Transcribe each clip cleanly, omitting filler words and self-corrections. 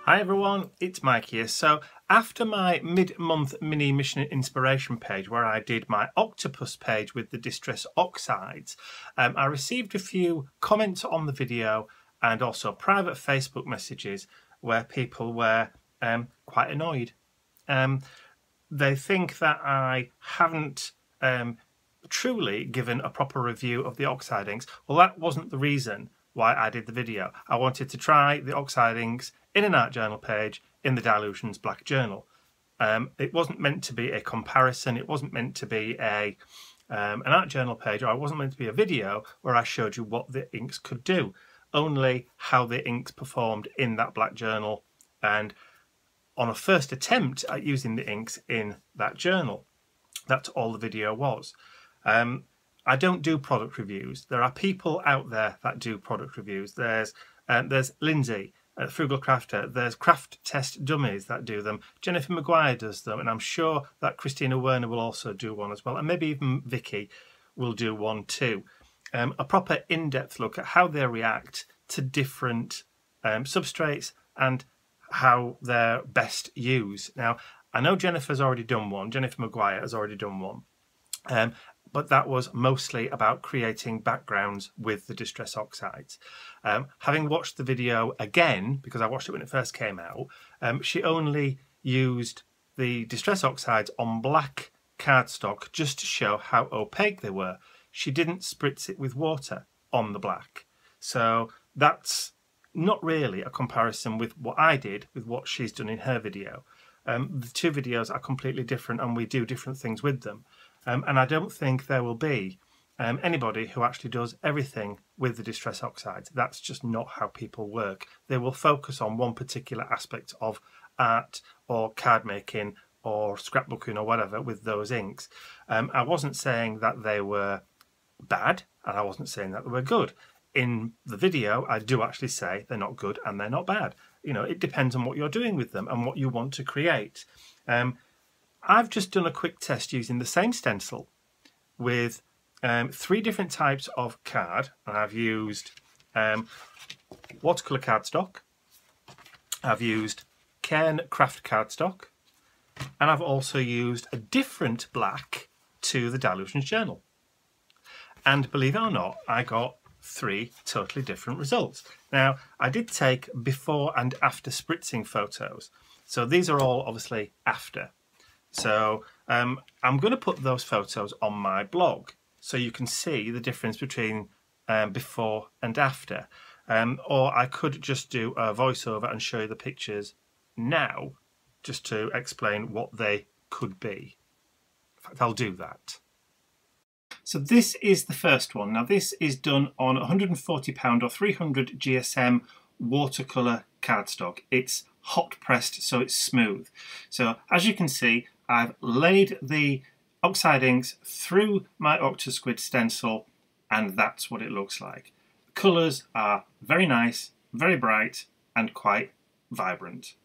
Hi everyone, it's Mike here. So after my mid-month mini mission inspiration page where I did my octopus page with the Distress Oxides, I received a few comments on the video and also private Facebook messages where people were quite annoyed. They think that I haven't truly given a proper review of the Oxide inks. Well, that wasn't the reason why I did the video. I wanted to try the Oxide inks in an art journal page in the Dilutions Black Journal. It wasn't meant to be a comparison. It wasn't meant to be an art journal page, or it wasn't meant to be a video where I showed you what the inks could do. Only how the inks performed in that black journal and on a first attempt at using the inks in that journal. That's all the video was. I don't do product reviews. There are people out there that do product reviews. There's Lindsay, Frugal Crafter. There's Craft Test Dummies that do them. Jennifer Maguire does them, and I'm sure that Christina Werner will also do one as well, and maybe even Vicky will do one too. A proper in-depth look at how they react to different substrates and how they're best used. Now, I know Jennifer's already done one. Jennifer Maguire has already done one. But that was mostly about creating backgrounds with the Distress Oxides. Having watched the video again, because I watched it when it first came out, she only used the Distress Oxides on black cardstock just to show how opaque they were. She didn't spritz it with water on the black. So that's not really a comparison with what I did with what she's done in her video. The two videos are completely different and we do different things with them. And I don't think there will be anybody who actually does everything with the Distress Oxides. That's just not how people work. They will focus on one particular aspect of art or card making or scrapbooking or whatever with those inks. I wasn't saying that they were bad and I wasn't saying that they were good. In the video, I do actually say they're not good and they're not bad. You know, it depends on what you're doing with them and what you want to create. I've just done a quick test using the same stencil with 3 different types of card. And I've used watercolour cardstock, I've used Cairn craft cardstock, and I've also used a different black to the Dilutions Journal. And believe it or not, I got 3 totally different results. Now, I did take before and after spritzing photos. So these are all obviously after. So I'm going to put those photos on my blog so you can see the difference between before and after. Or I could just do a voiceover and show you the pictures now just to explain what they could be. In fact, I'll do that. So this is the first one. Now this is done on £140 or 300 GSM watercolour cardstock. It's hot pressed, so it's smooth. So as you can see, I've laid the Oxide inks through my Octosquid stencil and that's what it looks like. The colours are very nice, very bright and quite vibrant.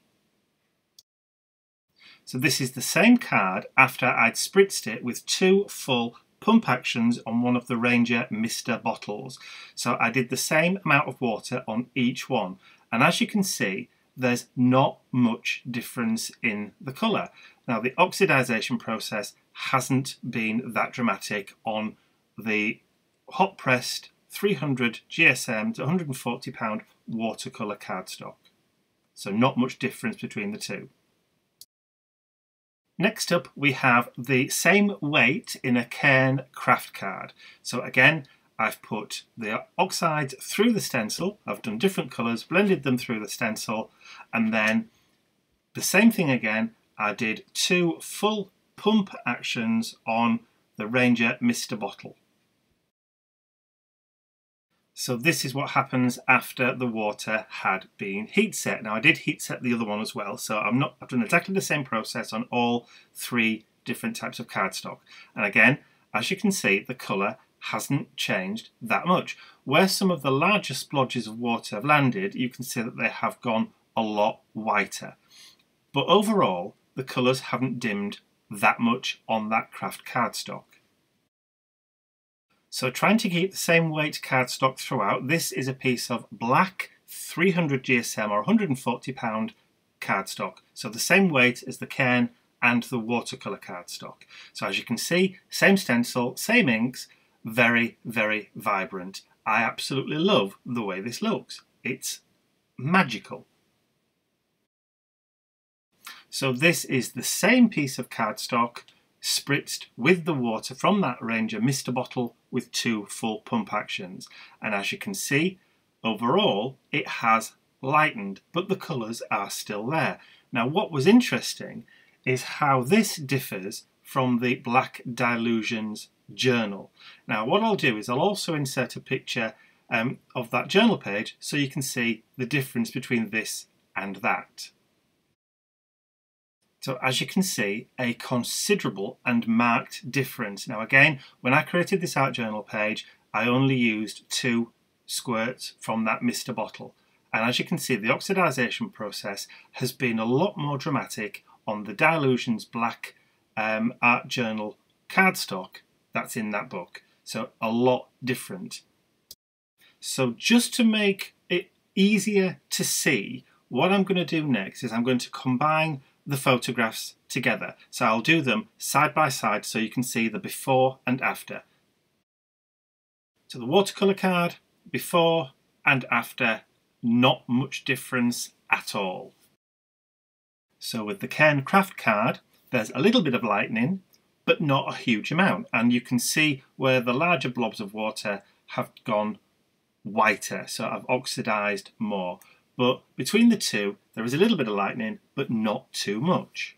So this is the same card after I'd spritzed it with 2 full pump actions on one of the Ranger Mister bottles. So I did the same amount of water on each one. And as you can see, there's not much difference in the colour. Now the oxidisation process hasn't been that dramatic on the hot pressed 300 GSM to £140 watercolour cardstock. So not much difference between the two. Next up we have the same weight in a Cairn craft card. So again, I've put the oxides through the stencil, I've done different colours, blended them through the stencil, and then the same thing again, I did 2 full pump actions on the Ranger Mister bottle. So this is what happens after the water had been heat set. Now I did heat set the other one as well, so I've done exactly the same process on all 3 different types of cardstock. And again, as you can see, the colour hasn't changed that much. Where some of the larger splodges of water have landed, you can see that they have gone a lot whiter. But overall, the colours haven't dimmed that much on that craft cardstock. So trying to keep the same weight cardstock throughout, this is a piece of black 300 GSM or £140 cardstock. So the same weight as the cairn and the watercolour cardstock. So as you can see, same stencil, same inks, very, very vibrant. I absolutely love the way this looks. It's magical. So this is the same piece of cardstock spritzed with the water from that Ranger Mister bottle with 2 full pump actions. And as you can see, overall it has lightened, but the colours are still there. Now what was interesting is how this differs from the Black Dilutions journal. Now what I'll do is I'll also insert a picture of that journal page so you can see the difference between this and that. So as you can see, a considerable and marked difference. Now again, when I created this art journal page, I only used 2 squirts from that Mister bottle. And as you can see, the oxidization process has been a lot more dramatic on the Dilutions Black art journal cardstock that's in that book. So a lot different. So just to make it easier to see, what I'm going to do next is I'm going to combine the photographs together. So I'll do them side by side so you can see the before and after. So the watercolour card, before and after, not much difference at all. So with the Cairn Craft card, there's a little bit of lightening, but not a huge amount. And you can see where the larger blobs of water have gone whiter, so I've oxidized more. But between the two, there is a little bit of lightening, but not too much.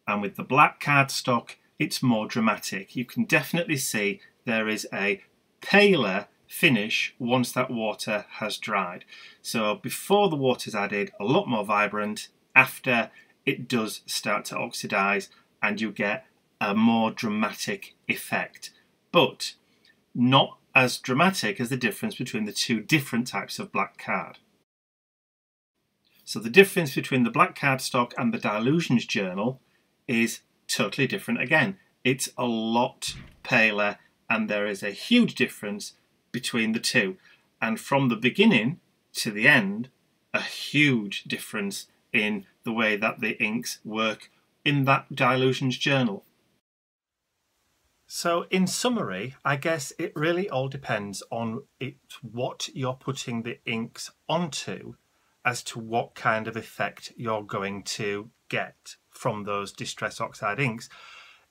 And with the black cardstock, it's more dramatic. You can definitely see there is a paler finish once that water has dried. So before the water's added, a lot more vibrant. After, it does start to oxidize and you get a more dramatic effect, but not as dramatic as the difference between the 2 different types of black card. So the difference between the black cardstock and the Dilutions journal is totally different again. It's a lot paler and there is a huge difference between the 2. And from the beginning to the end, a huge difference in the way that the inks work in that Dilutions journal. So in summary, I guess it really all depends on what you're putting the inks onto as to what kind of effect you're going to get from those Distress Oxide inks.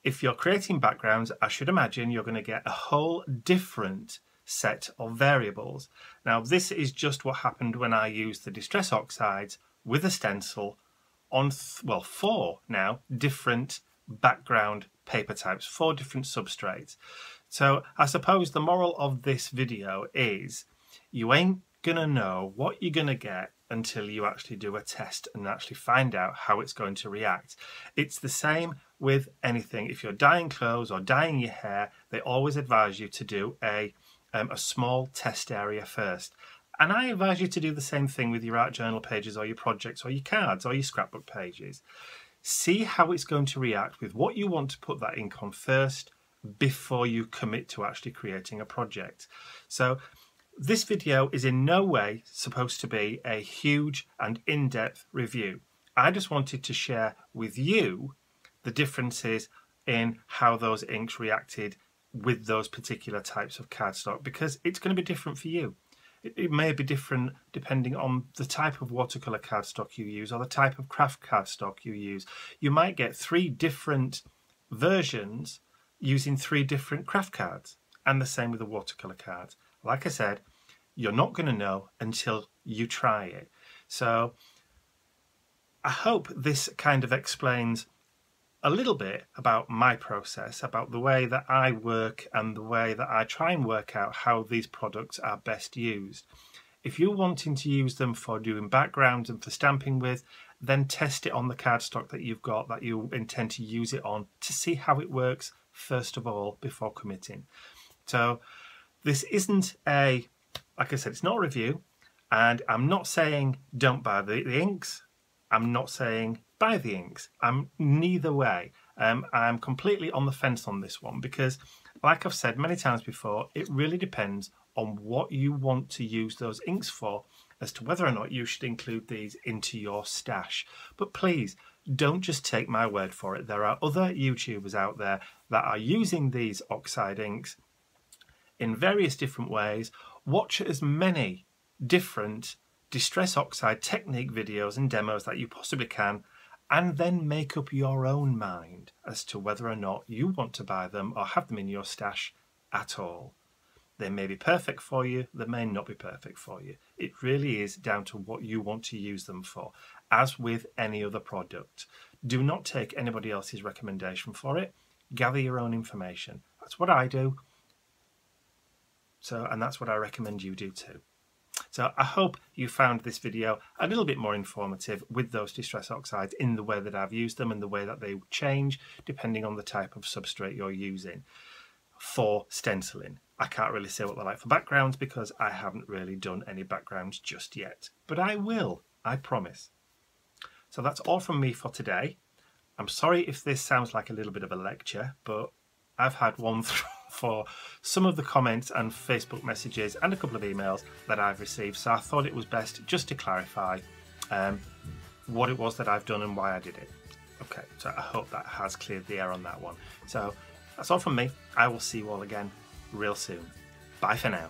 If you're creating backgrounds, I should imagine you're going to get a whole different set of variables. Now this is just what happened when I used the Distress Oxides with a stencil on, 4 now different background paper types, 4 different substrates. So I suppose the moral of this video is you ain't gonna know what you're gonna get until you actually do a test and actually find out how it's going to react. It's the same with anything. If you're dyeing clothes or dyeing your hair, they always advise you to do a small test area first. And I advise you to do the same thing with your art journal pages or your projects or your cards or your scrapbook pages. See how it's going to react with what you want to put that ink on first before you commit to actually creating a project. So this video is in no way supposed to be a huge and in-depth review. I just wanted to share with you the differences in how those inks reacted with those particular types of cardstock, because it's going to be different for you. It may be different depending on the type of watercolour cardstock you use or the type of craft cardstock you use. You might get 3 different versions using 3 different craft cards, and the same with the watercolour cards. Like I said, you're not going to know until you try it. So I hope this kind of explains a little bit about my process, about the way that I work and the way that I try and work out how these products are best used. If you're wanting to use them for doing backgrounds and for stamping with, then test it on the cardstock that you've got that you intend to use it on to see how it works first of all before committing. So this isn't like I said, it's not a review, and I'm not saying don't buy the inks. I'm not saying buy the inks. I'm neither way. I'm completely on the fence on this one because, like I've said many times before, it really depends on what you want to use those inks for as to whether or not you should include these into your stash. But please, don't just take my word for it. There are other YouTubers out there that are using these oxide inks in various different ways. Watch as many different Distress Oxide technique videos and demos that you possibly can, and then make up your own mind as to whether or not you want to buy them or have them in your stash at all. They may be perfect for you, they may not be perfect for you. It really is down to what you want to use them for. As with any other product, do not take anybody else's recommendation for it. Gather your own information. That's what I do. And that's what I recommend you do too. So I hope you found this video a little bit more informative with those Distress Oxides in the way that I've used them and the way that they change depending on the type of substrate you're using for stenciling. I can't really say what they're like for backgrounds because I haven't really done any backgrounds just yet, but I will, I promise. So that's all from me for today. I'm sorry if this sounds like a little bit of a lecture, but I've had one for some of the comments and Facebook messages and a couple of emails that I've received, so I thought it was best just to clarify what it was that I've done and why I did it. Okay, so I hope that has cleared the air on that one. So that's all from me. I will see you all again real soon. Bye for now.